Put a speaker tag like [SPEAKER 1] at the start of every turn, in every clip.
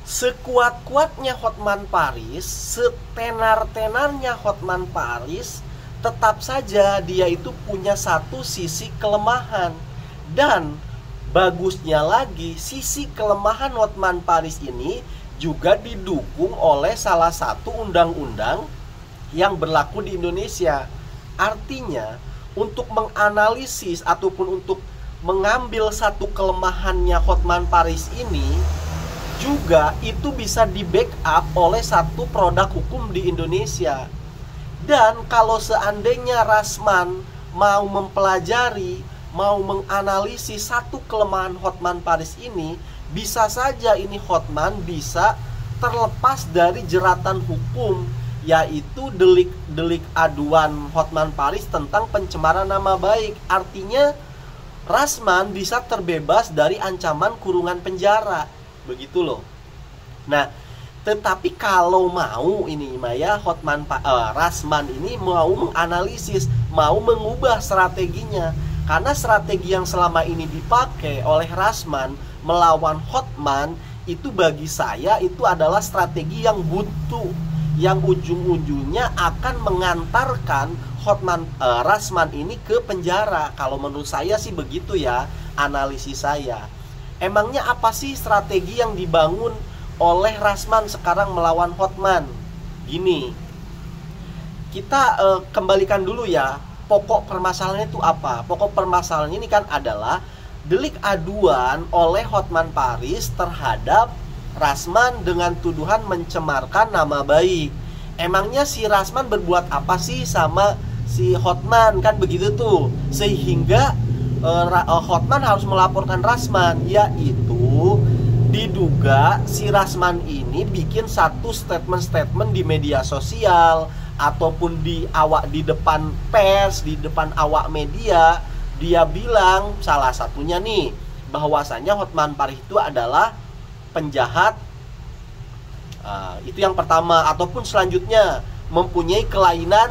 [SPEAKER 1] Sekuat-kuatnya Hotman Paris, setenar-tenarnya Hotman Paris, tetap saja dia itu punya satu sisi kelemahan. Dan bagusnya lagi, sisi kelemahan Hotman Paris ini juga didukung oleh salah satu undang-undang yang berlaku di Indonesia. Artinya, untuk menganalisis ataupun untuk mengambil satu kelemahannya Hotman Paris ini, juga itu bisa di backup oleh satu produk hukum di Indonesia. Dan kalau seandainya Rasman mau mempelajari, mau menganalisis satu kelemahan Hotman Paris ini, bisa saja ini Hotman bisa terlepas dari jeratan hukum, yaitu delik aduan Hotman Paris tentang pencemaran nama baik. Artinya Rasman bisa terbebas dari ancaman kurungan penjara. Begitu loh. Nah, tetapi kalau mau ini Maya Rasman ini mau menganalisis, mau mengubah strateginya, karena strategi yang selama ini dipakai oleh Rasman melawan Hotman itu bagi saya itu adalah strategi yang buntu, yang ujung-ujungnya akan mengantarkan Rasman ini ke penjara. Kalau menurut saya sih begitu ya, analisis saya. Emangnya apa sih strategi yang dibangun oleh Rasman sekarang melawan Hotman? Gini, kita kembalikan dulu ya, pokok permasalahannya itu apa? Pokok permasalahannya ini kan adalah delik aduan oleh Hotman Paris terhadap Rasman dengan tuduhan mencemarkan nama baik. Emangnya si Rasman berbuat apa sih sama si Hotman, kan begitu tuh, sehingga Hotman harus melaporkan Rasman, yaitu diduga si Rasman ini bikin satu statement di media sosial ataupun di depan pers, di depan awak media. Dia bilang salah satunya nih, bahwasanya Hotman Paris itu adalah penjahat. Itu yang pertama. Ataupun selanjutnya mempunyai kelainan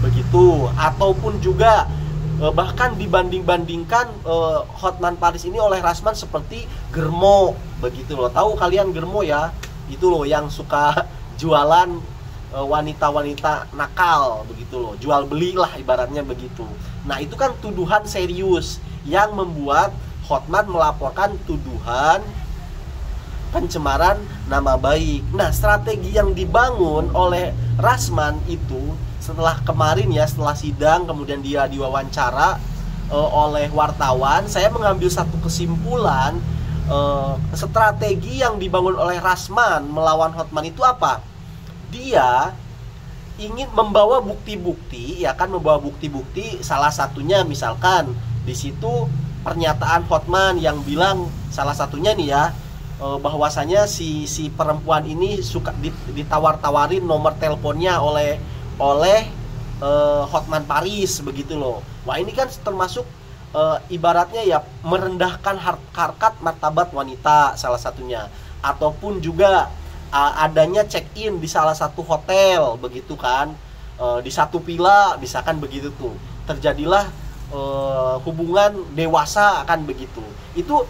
[SPEAKER 1] begitu, ataupun juga bahkan dibanding-bandingkan Hotman Paris ini oleh Rasman seperti Germo, begitu loh. Tahu kalian Germo ya? Itu loh yang suka jualan wanita-wanita nakal, begitu loh. Jual beli lah ibaratnya begitu. Nah, itu kan tuduhan serius yang membuat Hotman melaporkan tuduhan pencemaran nama baik. Nah, strategi yang dibangun oleh Rasman itu setelah kemarin ya, setelah sidang kemudian dia diwawancara oleh wartawan, saya mengambil satu kesimpulan, strategi yang dibangun oleh Rasman melawan Hotman itu apa? Dia ingin membawa bukti-bukti, ya kan, membawa bukti-bukti, salah satunya misalkan di situ pernyataan Hotman yang bilang salah satunya nih ya, bahwasanya si perempuan ini suka ditawar-tawarin nomor teleponnya oleh Hotman Paris, begitu loh. Wah, ini kan termasuk ibaratnya ya merendahkan harkat martabat wanita salah satunya. Ataupun juga adanya check-in di salah satu hotel, begitu kan, di satu villa misalkan begitu tuh. Terjadilah hubungan dewasa kan begitu. Itu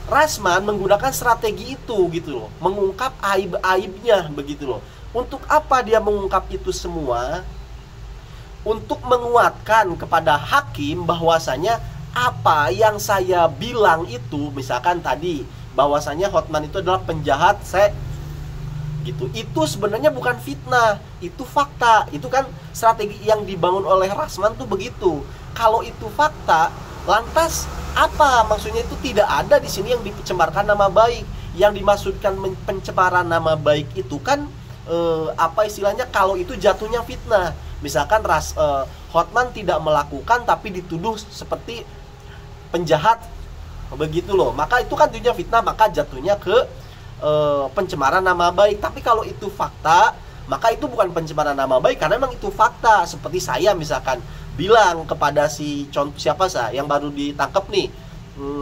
[SPEAKER 1] Rasman menggunakan strategi itu gitu loh, mengungkap aib-aibnya begitu loh. Untuk apa dia mengungkap itu semua? Untuk menguatkan kepada hakim bahwasanya apa yang saya bilang itu, misalkan tadi bahwasanya Hotman itu adalah penjahat gitu, itu sebenarnya bukan fitnah, itu fakta. Itu kan strategi yang dibangun oleh Rasman tuh begitu. Kalau itu fakta, lantas apa maksudnya? Itu tidak ada di sini yang dicemarkan nama baik. Yang dimaksudkan pencemaran nama baik itu kan apa istilahnya, kalau itu jatuhnya fitnah. Misalkan Hotman tidak melakukan tapi dituduh seperti penjahat, begitu loh, maka itu kan jatuhnya fitnah, maka jatuhnya ke pencemaran nama baik. Tapi kalau itu fakta, maka itu bukan pencemaran nama baik, karena memang itu fakta. Seperti saya misalkan bilang kepada siapa yang baru ditangkap nih,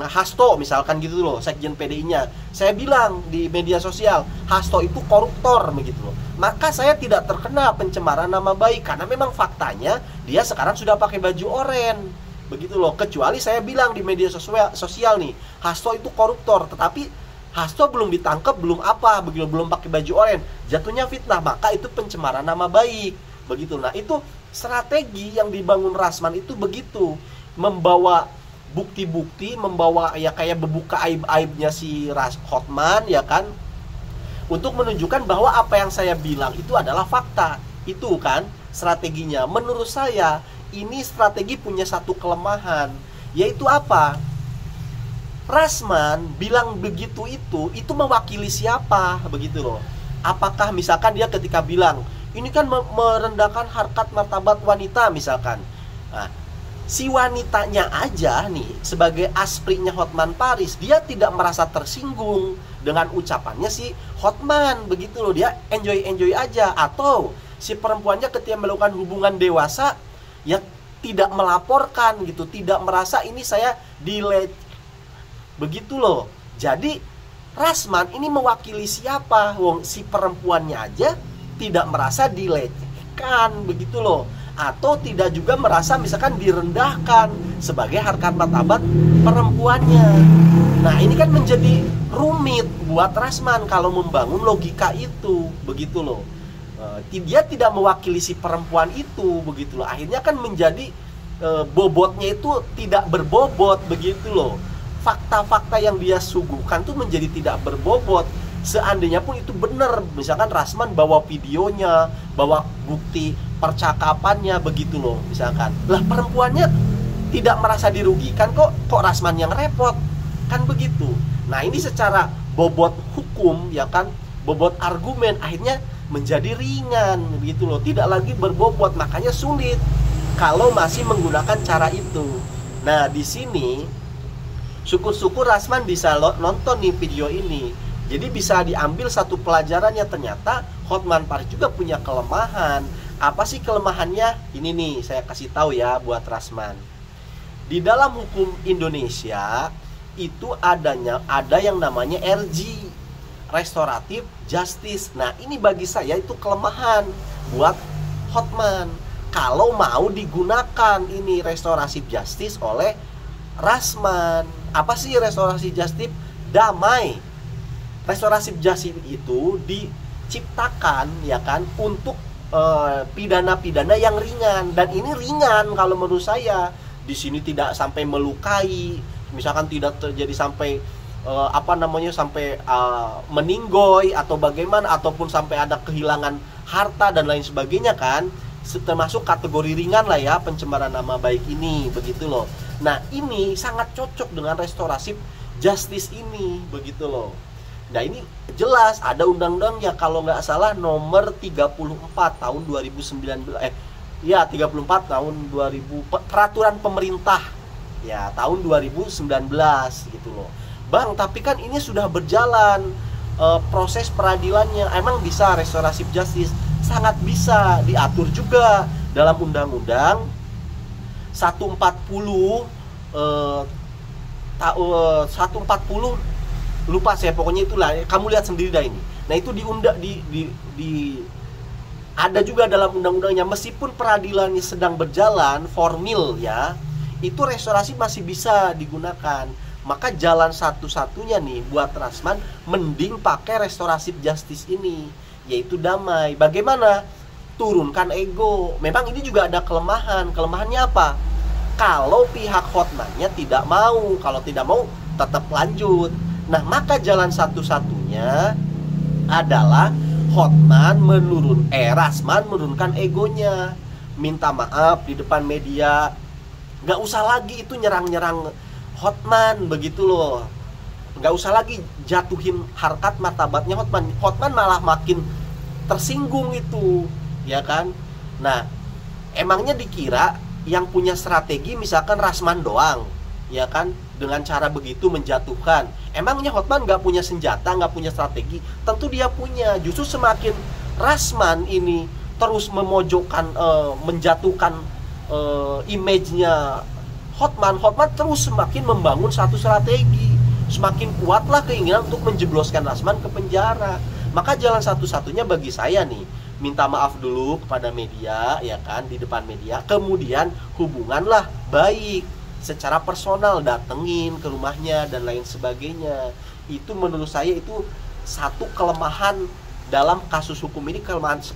[SPEAKER 1] Hasto misalkan gitu loh, sekjen PDI-nya, saya bilang di media sosial Hasto itu koruptor begitu loh, maka saya tidak terkena pencemaran nama baik, karena memang faktanya dia sekarang sudah pakai baju oranye begitu loh. Kecuali saya bilang di media sosial nih, Hasto itu koruptor, tetapi Hasto belum ditangkap, belum apa, begitu belum pakai baju oranye, jatuhnya fitnah, maka itu pencemaran nama baik. Begitu. Nah, itu strategi yang dibangun Rasman itu begitu, membawa bukti-bukti, membawa ya kayak membuka aib-aibnya si Hotman ya kan, untuk menunjukkan bahwa apa yang saya bilang itu adalah fakta. Itu kan strateginya. Menurut saya ini strategi punya satu kelemahan, yaitu apa? Rasman bilang begitu itu mewakili siapa, begitu loh. Apakah misalkan dia ketika bilang ini kan merendahkan harkat martabat wanita misalkan. Nah, si wanitanya aja nih sebagai asprinya Hotman Paris, dia tidak merasa tersinggung dengan ucapannya si Hotman, begitu loh. Dia enjoy aja. Atau si perempuannya ketika melakukan hubungan dewasa ya tidak melaporkan gitu, tidak merasa ini saya begitu loh. Jadi Rasman ini mewakili siapa? Wong si perempuannya aja tidak merasa dilecehkan, begitu loh. Atau tidak juga merasa misalkan direndahkan sebagai harkat martabat perempuannya. Nah, ini kan menjadi rumit buat Rasman kalau membangun logika itu, begitu loh. Dia tidak mewakili si perempuan itu, begitu loh. Akhirnya kan menjadi bobotnya itu tidak berbobot, begitu loh. Fakta-fakta yang dia suguhkan tuh menjadi tidak berbobot. Seandainya pun itu benar, misalkan Rasman bawa videonya, bawa bukti percakapannya, begitu loh misalkan. Lah perempuannya tidak merasa dirugikan, kok Rasman yang repot, kan begitu. Nah, ini secara bobot hukum ya kan, bobot argumen akhirnya menjadi ringan, begitu loh. Tidak lagi berbobot, makanya sulit kalau masih menggunakan cara itu. Nah, di sini syukur-syukur Rasman bisa nonton nih video ini. Jadi bisa diambil satu pelajarannya, ternyata Hotman Paris juga punya kelemahan. Apa sih kelemahannya? Ini nih saya kasih tahu ya buat Rasman. Di dalam hukum Indonesia itu ada yang namanya RJ, Restoratif Justice. Nah, ini bagi saya itu kelemahan buat Hotman. Kalau mau digunakan ini restoratif justice oleh Rasman. Apa sih restorasi justice? Damai. Restoratif justice itu diciptakan ya kan untuk pidana-pidana yang ringan, dan ini ringan kalau menurut saya. Di sini tidak sampai melukai, misalkan tidak terjadi sampai sampai meninggoy atau bagaimana, ataupun sampai ada kehilangan harta dan lain sebagainya kan. Termasuk kategori ringan lah ya pencemaran nama baik ini, begitu loh. Nah, ini sangat cocok dengan restoratif justice ini, begitu loh. Nah, ini jelas ada undang-undang ya kalau nggak salah nomor 34 tahun 2019 34 tahun 2000 peraturan pemerintah ya tahun 2019 gitu loh. Bang, tapi kan ini sudah berjalan proses peradilannya, emang bisa restoratif justice? Sangat bisa, diatur juga dalam undang-undang 140 lupa saya, pokoknya itulah, kamu lihat sendiri dah ini. Nah, itu ada juga dalam undang-undangnya, meskipun peradilannya sedang berjalan formil ya, itu restorasi masih bisa digunakan. Maka jalan satu-satunya nih buat Rasman, mending pakai restoratif justice ini, yaitu damai. Bagaimana? Turunkan ego. Memang ini juga ada kelemahan. Kelemahannya apa? Kalau pihak Hotmannya tidak mau, kalau tidak mau tetap lanjut. Nah, maka jalan satu-satunya adalah Rasman menurunkan egonya, minta maaf di depan media, nggak usah lagi itu nyerang-nyerang Hotman, begitu loh. Nggak usah lagi jatuhin harkat martabatnya Hotman. Hotman malah makin tersinggung itu, ya kan? Nah, emangnya dikira yang punya strategi misalkan Rasman doang, ya kan? Dengan cara begitu menjatuhkan. Emangnya Hotman nggak punya senjata, nggak punya strategi? Tentu dia punya. Justru semakin Rasman ini terus memojokkan, menjatuhkan image-nya Hotman terus semakin membangun satu strategi. Semakin kuatlah keinginan untuk menjebloskan Rasman ke penjara. Maka jalan satu-satunya bagi saya nih, minta maaf dulu kepada media, ya kan, di depan media. Kemudian hubunganlah baik secara personal, datengin ke rumahnya dan lain sebagainya. Itu menurut saya itu satu kelemahan dalam kasus hukum ini,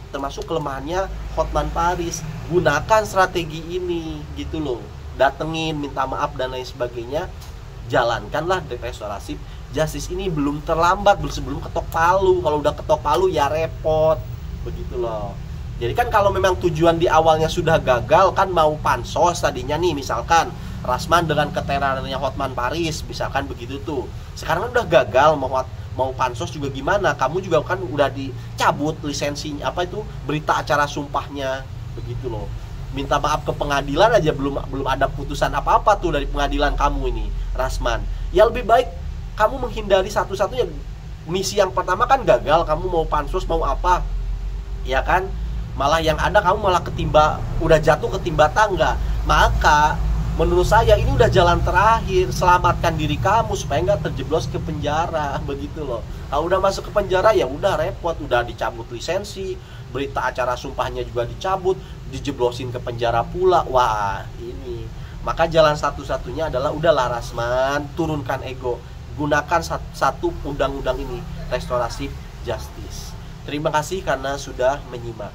[SPEAKER 1] termasuk kelemahannya Hotman Paris. Gunakan strategi ini gitu loh, datengin, minta maaf dan lain sebagainya, jalankanlah restoratif justice ini. Belum terlambat, sebelum ketok palu. Kalau udah ketok palu ya repot, begitu loh. Jadi kan kalau memang tujuan di awalnya sudah gagal, kan mau pansos tadinya nih, misalkan Rasman dengan ketenarannya Hotman Paris, misalkan begitu tuh. Sekarang kan udah gagal, mau pansos juga gimana, kamu juga kan udah dicabut lisensinya, apa itu, berita acara sumpahnya, begitu loh. Minta maaf ke pengadilan aja belum ada putusan apa-apa tuh dari pengadilan kamu ini, Rasman. Ya lebih baik kamu menghindari satu-satunya. Misi yang pertama kan gagal, kamu mau pansos mau apa, ya kan? Malah yang ada kamu malah udah jatuh ketimba tangga. Maka menurut saya ini udah jalan terakhir, selamatkan diri kamu supaya nggak terjeblos ke penjara, begitu loh. Kalau udah masuk ke penjara ya udah repot, udah dicabut lisensi, berita acara sumpahnya juga dicabut, dijeblosin ke penjara pula. Wah, ini. Maka jalan satu-satunya adalah udahlah Rasman, turunkan ego, gunakan satu undang-undang ini, restoratif justice. Terima kasih karena sudah menyimak.